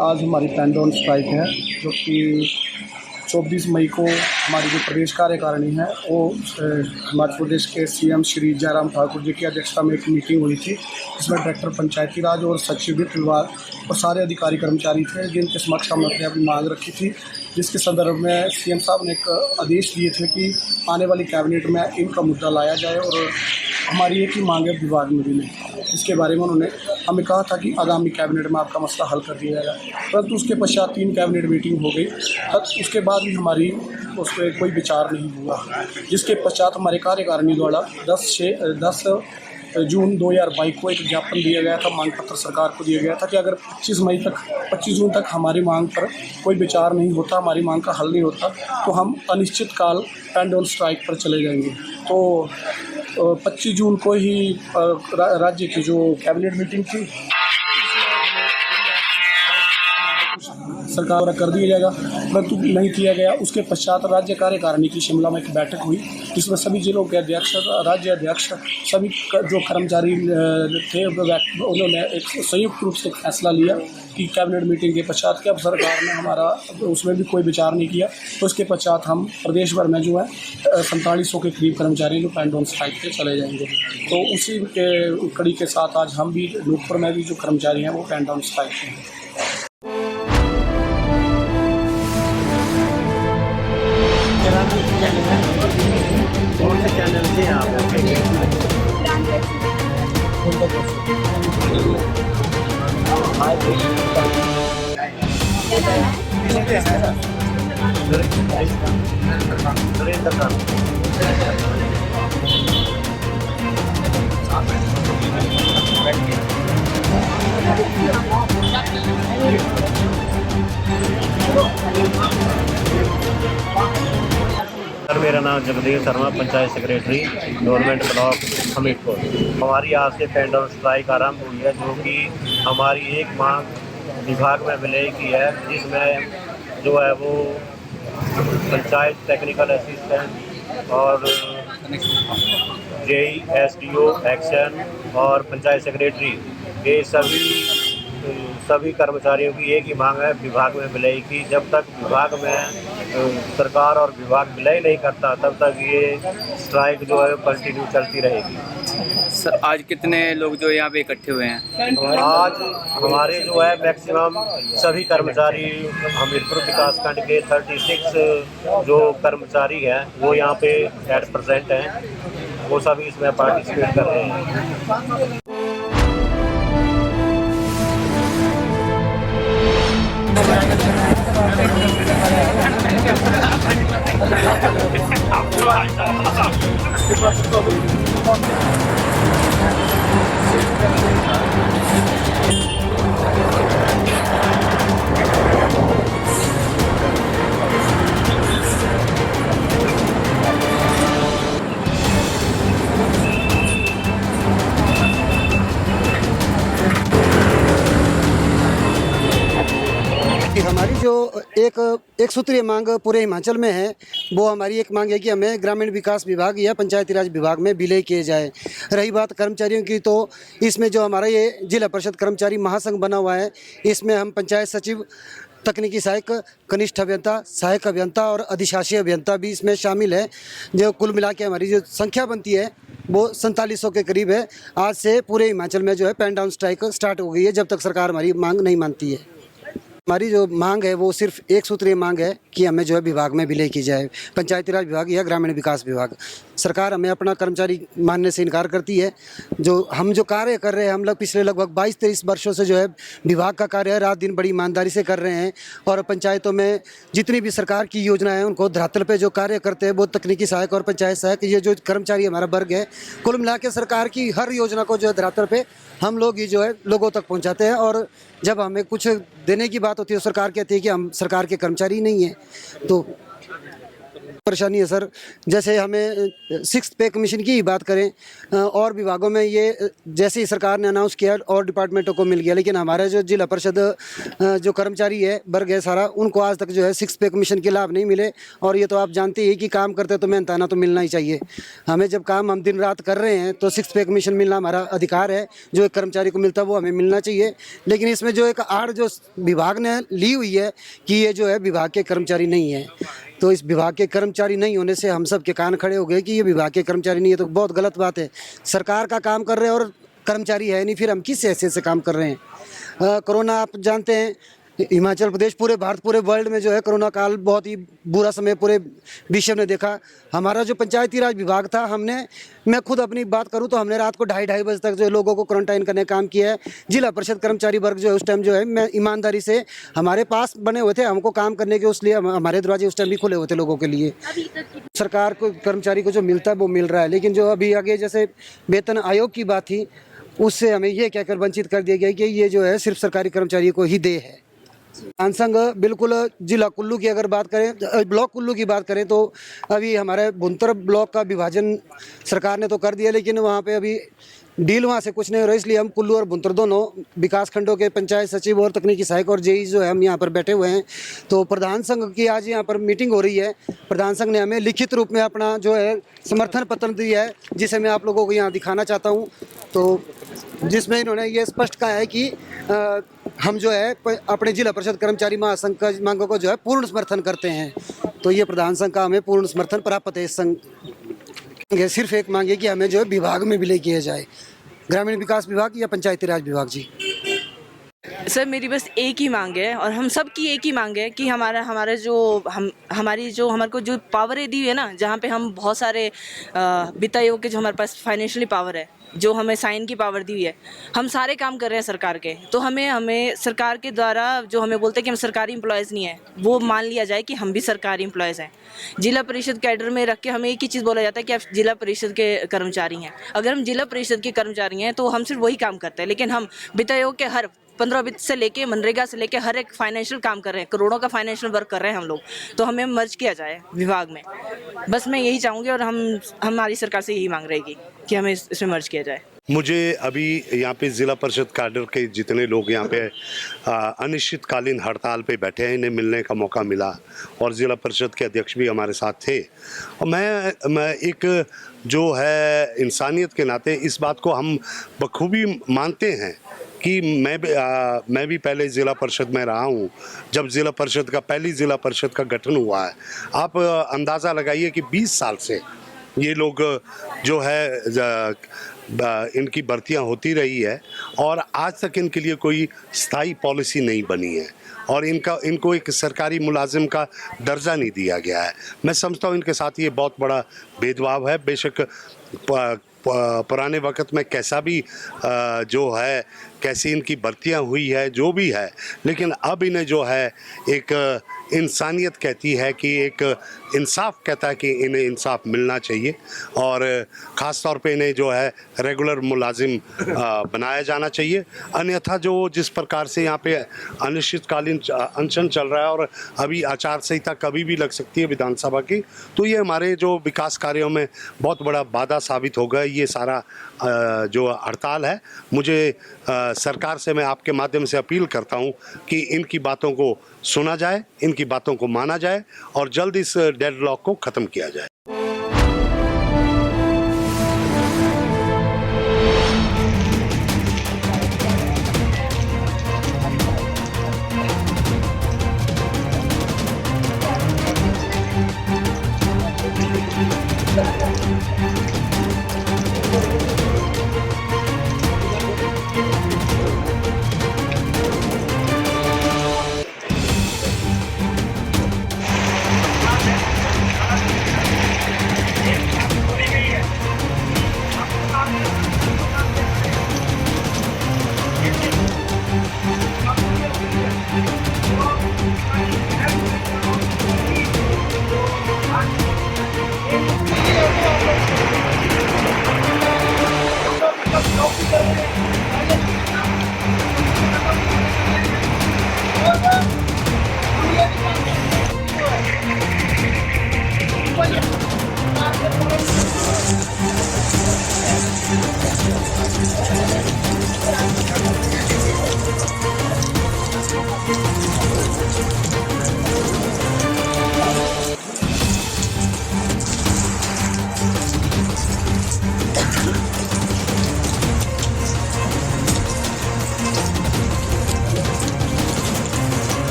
आज हमारी pen down strike है, जो कि 24 मई को हमारी जो प्रदेश कार्यकारिणी है वो हिमाचल प्रदेश के सीएम श्री जयराम ठाकुर जी की अध्यक्षता में एक मीटिंग हुई थी। इसमें डायरेक्टर पंचायती राज और सचिव वित्त विभाग और सारे अधिकारी कर्मचारी थे, जिनके समक्ष हमने अपनी मांग रखी थी, जिसके संदर्भ में सीएम साहब ने एक आदेश दिए थे कि आने वाली कैबिनेट में इनका मुद्दा लाया जाए और हमारी एक ही मांग है विभाग में भी नहीं। इसके बारे में उन्होंने हमें कहा था कि आगामी कैबिनेट में आपका मसला हल कर दिया जाएगा, परंतु उसके पश्चात 3 कैबिनेट मीटिंग हो गई। उसके बाद भी हमारी उस पर कोई विचार नहीं हुआ, जिसके पश्चात हमारे कार्यकारिणी द्वारा 10 जून 2022 को एक ज्ञापन दिया गया था, मांग पत्र सरकार को दिया गया था कि अगर 25 जून तक हमारी मांग पर कोई विचार नहीं होता, हमारी मांग का हल नहीं होता, तो हम अनिश्चित काल पेन डाउन स्ट्राइक पर चले जाएंगे। तो 25 जून को ही राज्य की जो कैबिनेट मीटिंग थी सरकार द्वारा कर दिया जाएगा, परंतु नहीं किया गया। उसके पश्चात राज्य कार्यकारिणी की शिमला में एक बैठक हुई, जिसमें सभी जिलों के अध्यक्ष, राज्य अध्यक्ष, सभी जो कर्मचारी थे, उन्होंने एक संयुक्त रूप से फैसला लिया कि कैबिनेट मीटिंग के पश्चात के अब सरकार ने हमारा उसमें भी कोई विचार नहीं किया। तो उसके पश्चात हम प्रदेश भर में जो है 4700 के करीब कर्मचारी जो पेन डाउन स्ट्राइक पे चले जाएंगे। तो उसी के कड़ी के साथ आज हम भी नूरपुर में भी जो कर्मचारी हैं वो पेन डाउन स्ट्राइक हैं। कौन से चैनल से आप मेरा नाम Jagdish Sharma, panchayat secretary government block Hamirpur. हमारी आज से पेन डाउन स्ट्राइक आरंभ हुई है, जो कि हमारी एक मांग विभाग में विलय की है, जिसमें जो है वो पंचायत टेक्निकल असिस्टेंट और जेई, एसडीओ, एक्शन और पंचायत सेक्रेटरी, ये सभी कर्मचारियों की एक ही मांग है विभाग में विलय की। जब तक विभाग में सरकार और विभाग विलय नहीं करता, तब तक ये स्ट्राइक जो है कंटिन्यू चलती रहेगी। सर, आज कितने लोग जो यहाँ पे इकट्ठे हुए हैं? आज हमारे जो है मैक्सिमम सभी कर्मचारी हमीरपुर विकासखंड के 36 जो कर्मचारी हैं वो यहाँ पे एट प्रेजेंट हैं, वो सभी इसमें पार्टिसिपेट कर रहे हैं। हमारी जो एक सूत्रीय मांग पूरे हिमाचल में है, वो हमारी एक मांग है कि हमें ग्रामीण विकास विभाग या पंचायती राज विभाग में विलय किए जाए। रही बात कर्मचारियों की, तो इसमें जो हमारा ये जिला परिषद कर्मचारी महासंघ बना हुआ है, इसमें हम पंचायत सचिव, तकनीकी सहायक, कनिष्ठ अभियंता, सहायक अभियंता और अधिशासी अभियंता भी इसमें शामिल है। जो कुल मिला के हमारी जो संख्या बनती है वो 4700 के करीब है। आज से पूरे हिमाचल में जो है पेन डाउन स्ट्राइक स्टार्ट हो गई है, जब तक सरकार हमारी मांग नहीं मानती है। हमारी जो मांग है वो सिर्फ एक सूत्रीय मांग है कि हमें जो है विभाग में विलय की जाए, पंचायती राज विभाग या ग्रामीण विकास विभाग। सरकार हमें अपना कर्मचारी मानने से इनकार करती है। जो कार्य कर रहे हैं हम लोग पिछले लगभग 22-23 वर्षों से जो है विभाग का कार्य है रात दिन बड़ी ईमानदारी से कर रहे हैं, और पंचायतों में जितनी भी सरकार की योजनाएं हैं उनको धरातल पे जो कार्य करते हैं वो तकनीकी सहायक और पंचायत सहायक, ये जो कर्मचारी हमारा वर्ग है, कुल मिला के सरकार की हर योजना को जो है धरातल पे हम लोग ही जो है लोगों तक पहुंचाते हैं। और जब हमें कुछ देने की बात होती है तो सरकार कहती है कि हम सरकार के कर्मचारी नहीं हैं, तो परेशानी है सर। जैसे हमें 6th पे कमीशन की ही बात करें, और विभागों में ये जैसे ही सरकार ने अनाउंस किया और डिपार्टमेंटों को मिल गया, लेकिन हमारे जो जिला परिषद जो कर्मचारी है वर्ग है सारा, उनको आज तक जो है 6th पे कमीशन के लाभ नहीं मिले। और ये तो आप जानते ही कि काम करते तो मेहनताना तो मिलना ही चाहिए। हमें जब काम हम दिन रात कर रहे हैं तो 6th पे कमीशन मिलना हमारा अधिकार है, जो एक कर्मचारी को मिलता है वो हमें मिलना चाहिए। लेकिन इसमें जो एक आड़ जो विभाग ने ली हुई है कि ये जो है विभाग के कर्मचारी नहीं है, तो इस विभाग के कर्मचारी नहीं होने से हम सब के कान खड़े हो गए कि ये विभाग के कर्मचारी नहीं है, तो बहुत गलत बात है। सरकार का काम कर रहे हैं और कर्मचारी है नहीं, फिर हम किस हैसियत से काम कर रहे हैं। कोरोना आप जानते हैं, हिमाचल प्रदेश, पूरे भारत, पूरे वर्ल्ड में जो है कोरोना काल बहुत ही बुरा समय पूरे विश्व ने देखा। हमारा जो पंचायती राज विभाग था, मैं खुद अपनी बात करूं तो हमने रात को 2:30 बजे तक जो है लोगों को क्वारंटाइन करने का काम किया है। जिला परिषद कर्मचारी वर्ग जो है उस टाइम जो है मैं ईमानदारी से, हमारे पास बने हुए थे हमको काम करने के, उसलिए हमारे दरवाजे उस टाइम भी खुले हुए थे लोगों के लिए। सरकार को कर्मचारी को जो मिलता है वो मिल रहा है, लेकिन जो अभी आगे जैसे वेतन आयोग की बात थी उससे हमें ये कहकर वंचित कर दिया गया कि ये जो है सिर्फ सरकारी कर्मचारी को ही दे है। किसान संघ बिल्कुल जिला कुल्लू की अगर बात करें, ब्लॉक कुल्लू की बात करें तो अभी हमारे भुंतर ब्लॉक का विभाजन सरकार ने तो कर दिया, लेकिन वहाँ पे अभी डील वहाँ से कुछ नहीं हो रहा, इसलिए हम कुल्लू और भुंतर दोनों विकास खंडों के पंचायत सचिव और तकनीकी सहायक और जेई जो है हम यहाँ पर बैठे हुए हैं। तो प्रधान संघ की आज यहाँ पर मीटिंग हो रही है। प्रधान संघ ने हमें लिखित रूप में अपना जो है समर्थन पत्र दिया है, जिसे मैं आप लोगों को यहाँ दिखाना चाहता हूँ। तो जिसमें इन्होंने ये स्पष्ट कहा है कि हम जो है अपने जिला परिषद कर्मचारी महासंघ का मांगों को जो है पूर्ण समर्थन करते हैं। तो ये प्रधान संघ का हमें पूर्ण समर्थन प्राप्त है। इस संघ सिर्फ एक मांग है कि हमें जो है विभाग में विलय किया जाए, ग्रामीण विकास विभाग या पंचायती राज विभाग। जी सर, मेरी बस एक ही मांग है और हम सब की एक ही मांग है कि हमारे जो हमारे को जो पावरें दी है ना, जहाँ पे हम बहुत सारे वित्त आयोग के जो हमारे पास फाइनेंशियली पावर है, जो हमें साइन की पावर दी हुई है, हम सारे काम कर रहे हैं सरकार के, तो हमें सरकार के द्वारा जो हमें बोलते हैं कि हम सरकारी एम्प्लॉयज़ नहीं है, वो मान लिया जाए कि हम भी सरकारी एम्प्लॉयज़ हैं। जिला परिषद कैडर में रख के हमें एक ही चीज़ बोला जाता है कि आप जिला परिषद के कर्मचारी हैं। अगर हम जिला परिषद के कर्मचारी हैं तो हम सिर्फ वही काम करते हैं, लेकिन हम वित्त आयोग के हर 15 वित्त से लेके मनरेगा से लेके हर एक फाइनेंशियल काम कर रहे हैं, करोड़ों का फाइनेंशियल वर्क कर रहे हैं हम लोग, तो हमें मर्ज किया जाए विभाग में। बस मैं यही चाहूँगी और हमारी सरकार से यही मांग रहेगी कि हमें इसमें मर्ज किया जाए। मुझे अभी यहाँ पे ज़िला परिषद कैडर के जितने लोग यहाँ पे अनिश्चितकालीन हड़ताल पे बैठे हैं, इन्हें मिलने का मौका मिला और ज़िला परिषद के अध्यक्ष भी हमारे साथ थे। और मैं एक जो है इंसानियत के नाते इस बात को हम बखूबी मानते हैं कि मैं भी पहले ज़िला परिषद में रहा हूँ, जब ज़िला परिषद का पहली ज़िला परिषद का गठन हुआ है। आप अंदाज़ा लगाइए कि 20 साल से ये लोग जो है इनकी भर्तियां होती रही है और आज तक इनके लिए कोई स्थायी पॉलिसी नहीं बनी है और इनको एक सरकारी मुलाजिम का दर्जा नहीं दिया गया है। मैं समझता हूँ इनके साथ ये बहुत बड़ा भेदभाव है। बेशक पुराने वक्त में कैसा भी जो है कैसी इनकी भर्तियां हुई है, जो भी है, लेकिन अब इन्हें जो है एक इंसानियत कहती है कि एक इंसाफ कहता है कि इन्हें इंसाफ मिलना चाहिए और ख़ास तौर पे इन्हें जो है रेगुलर मुलाजिम बनाया जाना चाहिए। अन्यथा जो जिस प्रकार से यहाँ पे अनिश्चितकालीन अनशन चल रहा है और अभी आचार संहिता कभी भी लग सकती है विधानसभा की, तो ये हमारे जो विकास कार्यों में बहुत बड़ा बाधा साबित होगा। ये सारा जो हड़ताल है, मुझे सरकार से मैं आपके माध्यम से अपील करता हूँ कि इनकी बातों को सुना जाए, इनकी बातों को माना जाए और जल्द इस डेडलॉक को ख़त्म किया जाए।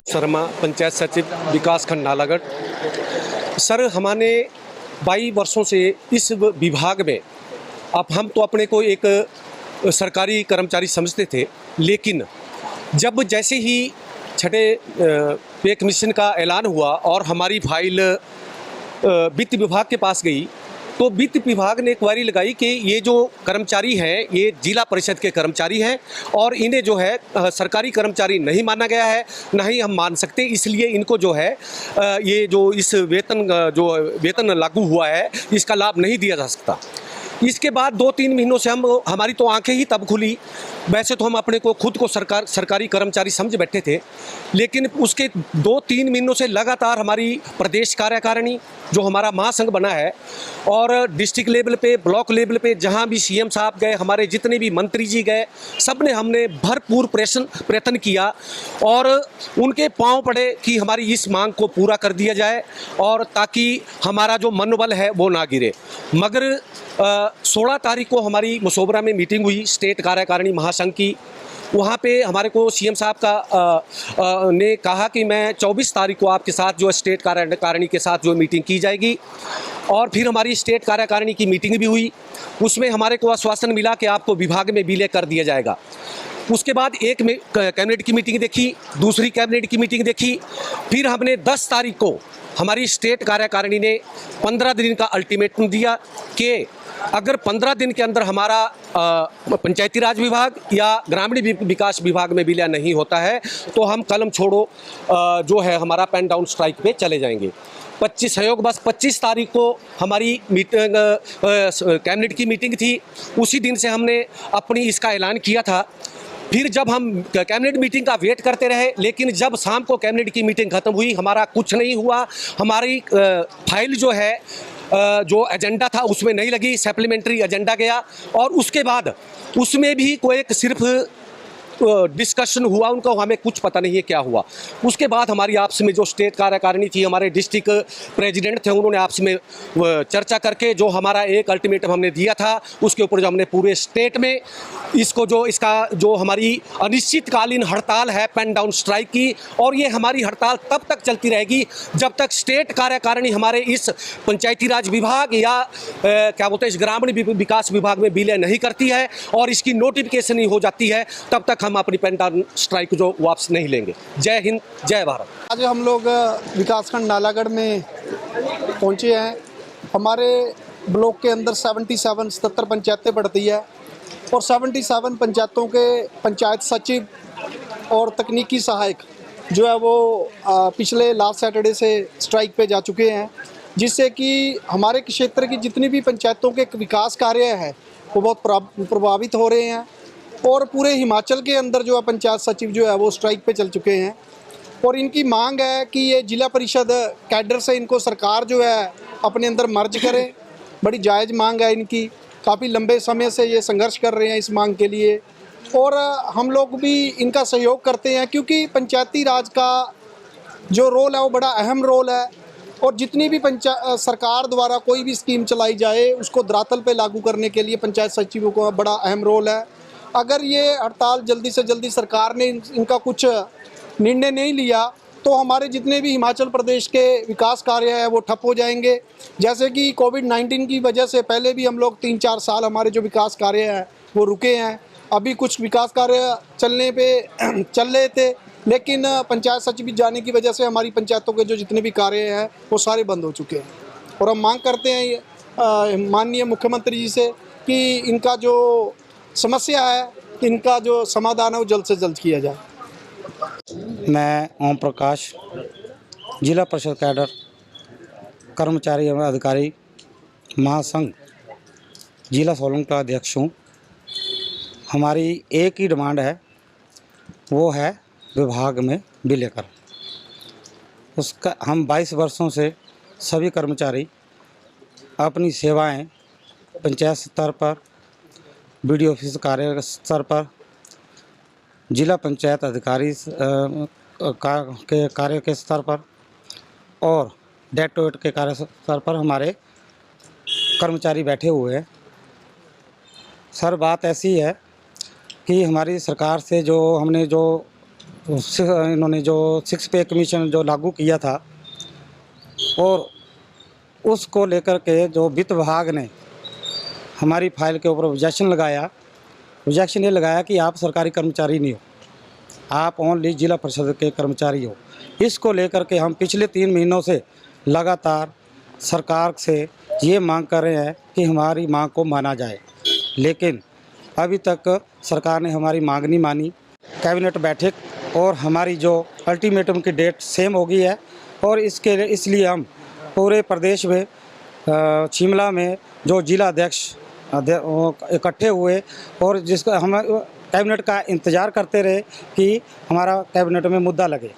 शर्मा, पंचायत सचिव, विकास खंड नालागढ़। सर, हमारे 22 वर्षों से इस विभाग में, अब हम तो अपने को एक सरकारी कर्मचारी समझते थे, लेकिन जब जैसे ही छठे पे कमीशन का ऐलान हुआ और हमारी फाइल वित्त विभाग के पास गई, तो वित्त विभाग ने इंक्वायरी लगाई कि ये जो कर्मचारी हैं ये जिला परिषद के कर्मचारी हैं और इन्हें जो है सरकारी कर्मचारी नहीं माना गया है, ना ही हम मान सकते, इसलिए इनको जो है ये जो इस वेतन लागू हुआ है इसका लाभ नहीं दिया जा सकता। इसके बाद 2-3 महीनों से हमारी तो आंखें ही तब खुली। वैसे तो हम अपने को खुद को सरकारी कर्मचारी समझ बैठे थे, लेकिन उसके 2-3 महीनों से लगातार हमारी प्रदेश कार्यकारिणी जो हमारा महासंघ बना है और डिस्ट्रिक्ट लेवल पे, ब्लॉक लेवल पे जहाँ भी सीएम साहब गए, हमारे जितने भी मंत्री जी गए, सब ने हमने भरपूर प्रयत्न किया और उनके पांव पड़े कि हमारी इस मांग को पूरा कर दिया जाए और ताकि हमारा जो मनोबल है वो ना गिरे। मगर 16 तारीख को हमारी मसोबरा में मीटिंग हुई स्टेट कार्यकारिणी महासंघ की। वहाँ पे हमारे को सीएम साहब का ने कहा कि मैं 24 तारीख को आपके साथ जो स्टेट कार्यकारिणी के साथ जो मीटिंग की जाएगी और फिर हमारी स्टेट कार्यकारिणी की मीटिंग भी हुई। उसमें हमारे को आश्वासन मिला कि आपको विभाग में विलय कर दिया जाएगा। उसके बाद एक कैबिनेट की मीटिंग देखी, दूसरी कैबिनेट की मीटिंग देखी, फिर हमने 10 तारीख को हमारी स्टेट कार्यकारिणी ने 15 दिन का अल्टीमेटम दिया कि अगर 15 दिन के अंदर हमारा पंचायती राज विभाग या ग्रामीण विकास विभाग में विलय नहीं होता है तो हम कलम छोड़ो जो है हमारा पेन डाउन स्ट्राइक पे चले जाएंगे। 25 सहयोग बस 25 तारीख को हमारी मीटिंग कैबिनेट की मीटिंग थी। उसी दिन से हमने अपनी इसका ऐलान किया था। फिर जब हम कैबिनेट मीटिंग का वेट करते रहे, लेकिन जब शाम को कैबिनेट की मीटिंग खत्म हुई हमारा कुछ नहीं हुआ। हमारी फाइल जो है जो एजेंडा था उसमें नहीं लगी, सप्लीमेंट्री एजेंडा गया और उसके बाद उसमें भी कोई एक सिर्फ डिस्कशन हुआ, उनको हमें कुछ पता नहीं है क्या हुआ। उसके बाद हमारी आपस में जो स्टेट कार्यकारिणी थी, हमारे डिस्ट्रिक्ट प्रेसिडेंट थे, उन्होंने आपस में चर्चा करके जो हमारा एक अल्टीमेटम हमने दिया था उसके ऊपर जो हमने पूरे स्टेट में इसका जो हमारी अनिश्चितकालीन हड़ताल है पेन डाउन स्ट्राइक की, और ये हमारी हड़ताल तब तक चलती रहेगी जब तक स्टेट कार्यकारिणी हमारे इस पंचायती राज विभाग या क्या बोलते हैं इस ग्रामीण विकास विभाग में विलय नहीं करती है और इसकी नोटिफिकेशन नहीं हो जाती है, तब तक हम अपनी पेन डाउन स्ट्राइक जो वापस नहीं लेंगे। जय हिंद, जय भारत। आज हम लोग विकासखंड नालागढ़ में पहुंचे हैं। हमारे ब्लॉक के अंदर 77 पंचायतें पड़ती है और 77 पंचायतों के पंचायत सचिव और तकनीकी सहायक जो है वो पिछले लास्ट सैटरडे से स्ट्राइक पे जा चुके हैं, जिससे कि हमारे क्षेत्र की जितनी भी पंचायतों के विकास कार्य है वो बहुत प्रभावित हो रहे हैं और पूरे हिमाचल के अंदर जो है पंचायत सचिव जो है वो स्ट्राइक पे चल चुके हैं और इनकी मांग है कि ये जिला परिषद कैडर से इनको सरकार जो है अपने अंदर मर्ज करे। बड़ी जायज़ मांग है इनकी, काफ़ी लंबे समय से ये संघर्ष कर रहे हैं इस मांग के लिए और हम लोग भी इनका सहयोग करते हैं क्योंकि पंचायती राज का जो रोल है वो बड़ा अहम रोल है और जितनी भी सरकार द्वारा कोई भी स्कीम चलाई जाए उसको धरातल पे लागू करने के लिए पंचायत सचिवों का बड़ा अहम रोल है। अगर ये हड़ताल जल्दी से जल्दी सरकार ने इनका कुछ निर्णय नहीं लिया तो हमारे जितने भी हिमाचल प्रदेश के विकास कार्य है वो ठप हो जाएंगे। जैसे कि कोविड-19 की वजह से पहले भी हम लोग 3-4 साल हमारे जो विकास कार्य है वो रुके हैं। अभी कुछ विकास कार्य चल रहे थे, लेकिन पंचायत सचिव जाने की वजह से हमारी पंचायतों के जो जितने भी कार्य हैं वो सारे बंद हो चुके हैं और हम मांग करते हैं माननीय मुख्यमंत्री जी से कि इनका जो समस्या है, इनका जो समाधान है वो जल्द से जल्द किया जाए। मैं ओम प्रकाश, जिला परिषद कैडर कर्मचारी एवं अधिकारी महासंघ जिला सोलन का अध्यक्ष हूँ। हमारी एक ही डिमांड है, वो है विभाग में विलय। उसका हम 22 वर्षों से सभी कर्मचारी अपनी सेवाएं पंचायत स्तर पर, BDO ऑफिस कार्य स्तर पर, जिला पंचायत अधिकारी के कार्य के स्तर पर और डायरेक्टरेट के कार्य स्तर पर हमारे कर्मचारी बैठे हुए हैं। सर, बात ऐसी है कि हमारी सरकार से जो इन्होंने जो 6 पे कमीशन जो लागू किया था, और उसको लेकर के जो वित्त विभाग ने हमारी फाइल के ऊपर ऑब्जेक्शन ये लगाया कि आप सरकारी कर्मचारी नहीं हो, आप ओनली जिला परिषद के कर्मचारी हो। इसको लेकर के हम पिछले 3 महीनों से लगातार सरकार से ये मांग कर रहे हैं कि हमारी मांग को माना जाए, लेकिन अभी तक सरकार ने हमारी मांग नहीं मानी। कैबिनेट बैठक और हमारी जो अल्टीमेटम की डेट सेम हो गई है, और इसलिए हम पूरे प्रदेश में शिमला में जो जिला अध्यक्ष इकट्ठे हुए और जिसका हम कैबिनेट का इंतज़ार करते रहे कि हमारा कैबिनेट में मुद्दा लगे,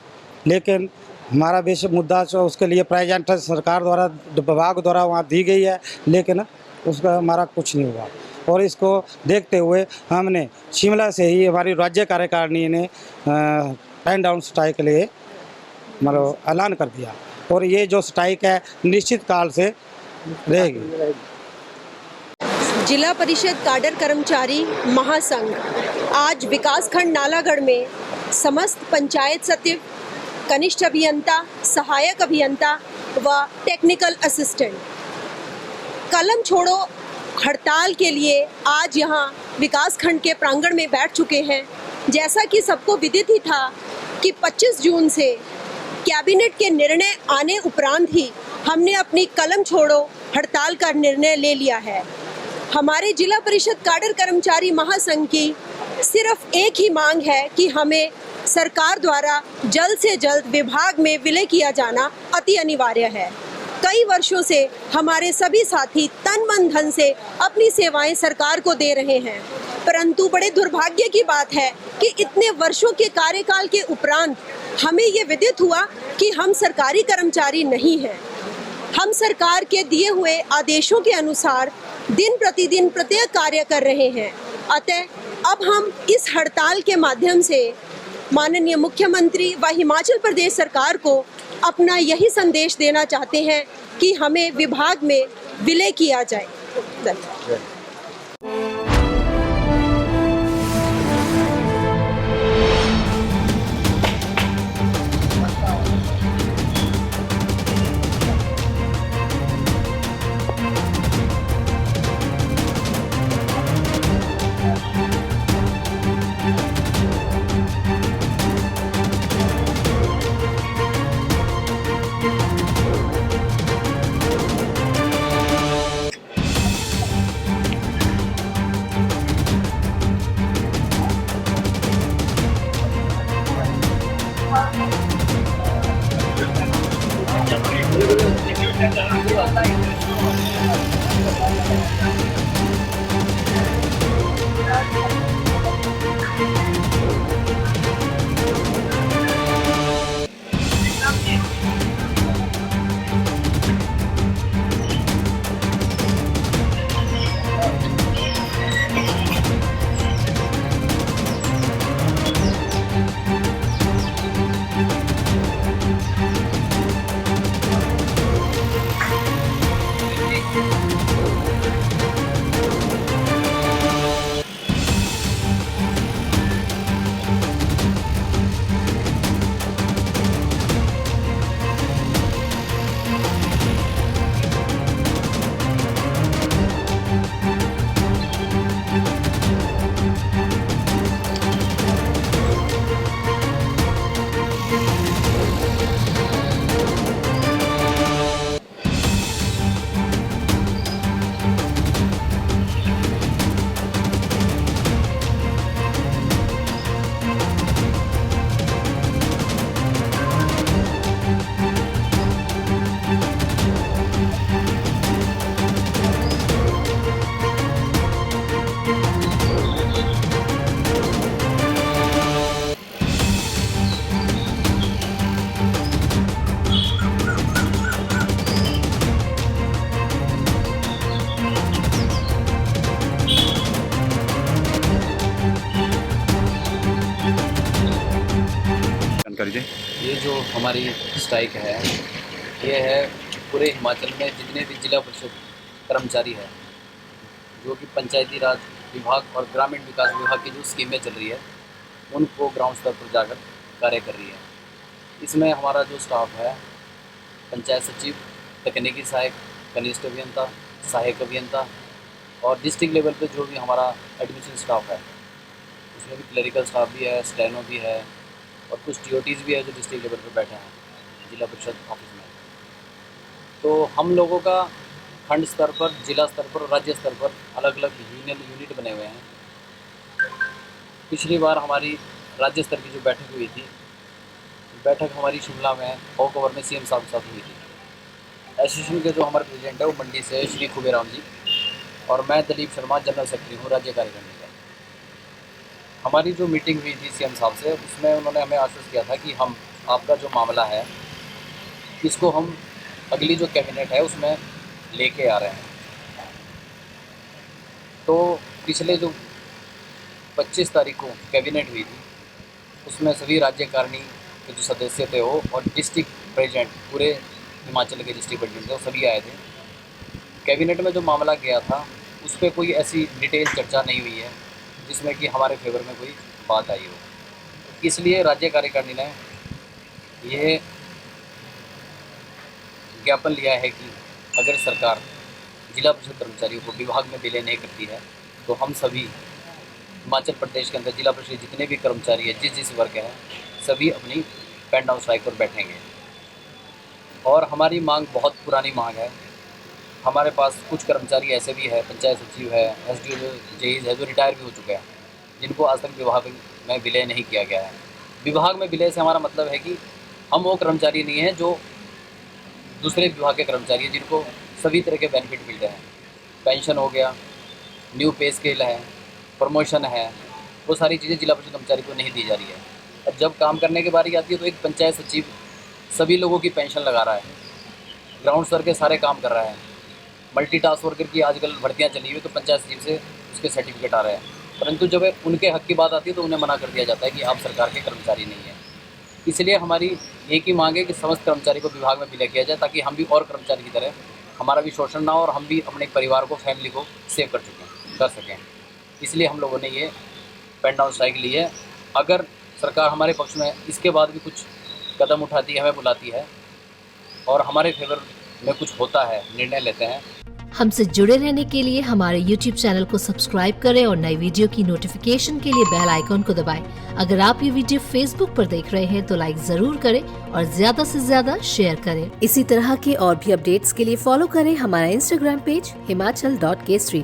लेकिन हमारा बेशक मुद्दा उसके लिए प्रेजेंट सरकार द्वारा विभाग द्वारा वहाँ दी गई है, लेकिन उसका हमारा कुछ नहीं हुआ। और इसको देखते हुए हमने शिमला से ही हमारी राज्य कार्यकारिणी ने पेन डाउन स्ट्राइक के लिए मतलब ऐलान कर दिया, और ये जो स्ट्राइक है निश्चित काल से रहेगी। जिला परिषद काडर कर्मचारी महासंघ आज विकासखंड नालागढ़ में समस्त पंचायत सचिव, कनिष्ठ अभियंता, सहायक अभियंता व टेक्निकल असिस्टेंट कलम छोड़ो हड़ताल के लिए आज यहाँ विकासखंड के प्रांगण में बैठ चुके हैं। जैसा कि सबको विदित ही था कि 25 जून से कैबिनेट के निर्णय आने उपरांत ही हमने अपनी कलम छोड़ो हड़ताल का निर्णय ले लिया है। हमारे जिला परिषद काडर कर्मचारी महासंघ की सिर्फ एक ही मांग है कि हमें सरकार द्वारा जल्द से जल्द विभाग में विलय किया जाना अति अनिवार्य है। कई वर्षों से हमारे सभी साथी तन मन धन से अपनी सेवाएं सरकार को दे रहे हैं, परंतु बड़े दुर्भाग्य की बात है कि इतने वर्षों के कार्यकाल के उपरांत हमें ये विदित हुआ कि हम सरकारी कर्मचारी नहीं हैं। हम सरकार के दिए हुए आदेशों के अनुसार दिन प्रतिदिन प्रत्येक कार्य कर रहे हैं। अतः अब हम इस हड़ताल के माध्यम से माननीय मुख्यमंत्री व हिमाचल प्रदेश सरकार को अपना यही संदेश देना चाहते हैं कि हमें विभाग में विलय किया जाए। धन्यवाद। हमारी स्ट्राइक है ये है पूरे हिमाचल में जितने भी जिला परिषद कर्मचारी हैं जो कि पंचायती राज विभाग और ग्रामीण विकास विभाग की जो स्कीमें चल रही है उनको ग्राउंड स्तर पर जाकर कार्य कर रही है। इसमें हमारा जो स्टाफ है पंचायत सचिव, तकनीकी सहायक, कनिष्ठ अभियंता, सहायक अभियंता और डिस्ट्रिक्ट लेवल पे जो भी हमारा एडमिशन स्टाफ है उसमें भी क्लरिकल स्टाफ भी है, स्टेनो भी है और कुछ TOTs भी है जो डिस्ट्रिक्ट लेवल पे बैठे हैं जिला परिषद ऑफिस में। तो हम लोगों का खंड स्तर पर, जिला स्तर पर और राज्य स्तर पर अलग अलग यूनिट बने हुए हैं। पिछली बार हमारी राज्य स्तर की जो बैठक हुई थी, बैठक हमारी शिमला में हॉक ओवर में CM साहब के साथ हुई थी। एसोसिएशन के जो हमारे प्रेसिडेंट है वो मंडी से श्री खुबेराम जी और मैं दलीप शर्मा जनरल सेक्रेटरी हूँ राज्य कार्यकारिणी का। हमारी जो मीटिंग हुई थी CM साहब से उसमें उन्होंने हमें आश्वस्त किया था कि हम आपका जो मामला है इसको हम अगली जो कैबिनेट है उसमें लेके आ रहे हैं। तो पिछले जो 25 तारीख को कैबिनेट हुई थी उसमें सभी राज्य कारिणी के जो सदस्य थे वो और डिस्ट्रिक्ट प्रेसिडेंट पूरे हिमाचल के डिस्ट्रिक्ट प्रेसिडेंट थे वो सभी आए थे। कैबिनेट में जो मामला गया था उस पर कोई ऐसी डिटेल चर्चा नहीं हुई है जिसमें कि हमारे फेवर में कोई बात आई हो। इसलिए राज्य कार्यकारिणी ने यह ज्ञापन लिया है कि अगर सरकार जिला परिषद कर्मचारियों को विभाग में विलय नहीं करती है तो हम सभी हिमाचल प्रदेश के अंदर जिला परिषद जितने भी कर्मचारी हैं जिस वर्ग हैं सभी अपनी पेन डाउन स्ट्राइक पर बैठेंगे। और हमारी मांग बहुत पुरानी मांग है। हमारे पास कुछ कर्मचारी ऐसे भी है, पंचायत सचिव है, SDO JEs है जो रिटायर भी हो चुके हैं जिनको आज तक विभाग में विलय नहीं किया गया है। विभाग में विलय से हमारा मतलब है कि हम वो कर्मचारी नहीं हैं जो दूसरे विभाग के कर्मचारी हैं जिनको सभी तरह के बेनिफिट मिलते हैं। पेंशन हो गया, न्यू पे स्केल है, प्रमोशन है, वो सारी चीज़ें जिला परिषद कर्मचारी को नहीं दी जा रही है। और जब काम करने की बारी आती है तो एक पंचायत सचिव सभी लोगों की पेंशन लगा रहा है, ग्राउंड स्तर के सारे काम कर रहा है। मल्टीटास्क वर्कर की आजकल भर्तियाँ चली हुई तो पंचायत सचिव से उसके सर्टिफिकेट आ रहे हैं, परंतु जब उनके हक की बात आती है तो उन्हें मना कर दिया जाता है कि आप सरकार के कर्मचारी नहीं हैं। इसलिए हमारी एक ही मांग है कि समस्त कर्मचारी को विभाग में विलय किया जाए ताकि हम भी और कर्मचारी की तरह हमारा भी शोषण ना हो और हम भी अपने परिवार को, फैमिली को सेव कर सकें। इसलिए हम लोगों ने ये पेन डाउन स्ट्राइक ली है। अगर सरकार हमारे पक्ष में इसके बाद भी कुछ कदम उठाती है, हमें बुलाती है और हमारे फेवर में कुछ होता है, निर्णय लेते हैं। हमसे जुड़े रहने के लिए हमारे YouTube चैनल को सब्सक्राइब करें और नई वीडियो की नोटिफिकेशन के लिए बेल आइकॉन को दबाएं। अगर आप ये वीडियो Facebook पर देख रहे हैं तो लाइक जरूर करें और ज्यादा से ज्यादा शेयर करें। इसी तरह के और भी अपडेट्स के लिए फॉलो करें हमारा Instagram पेज himachal.k3।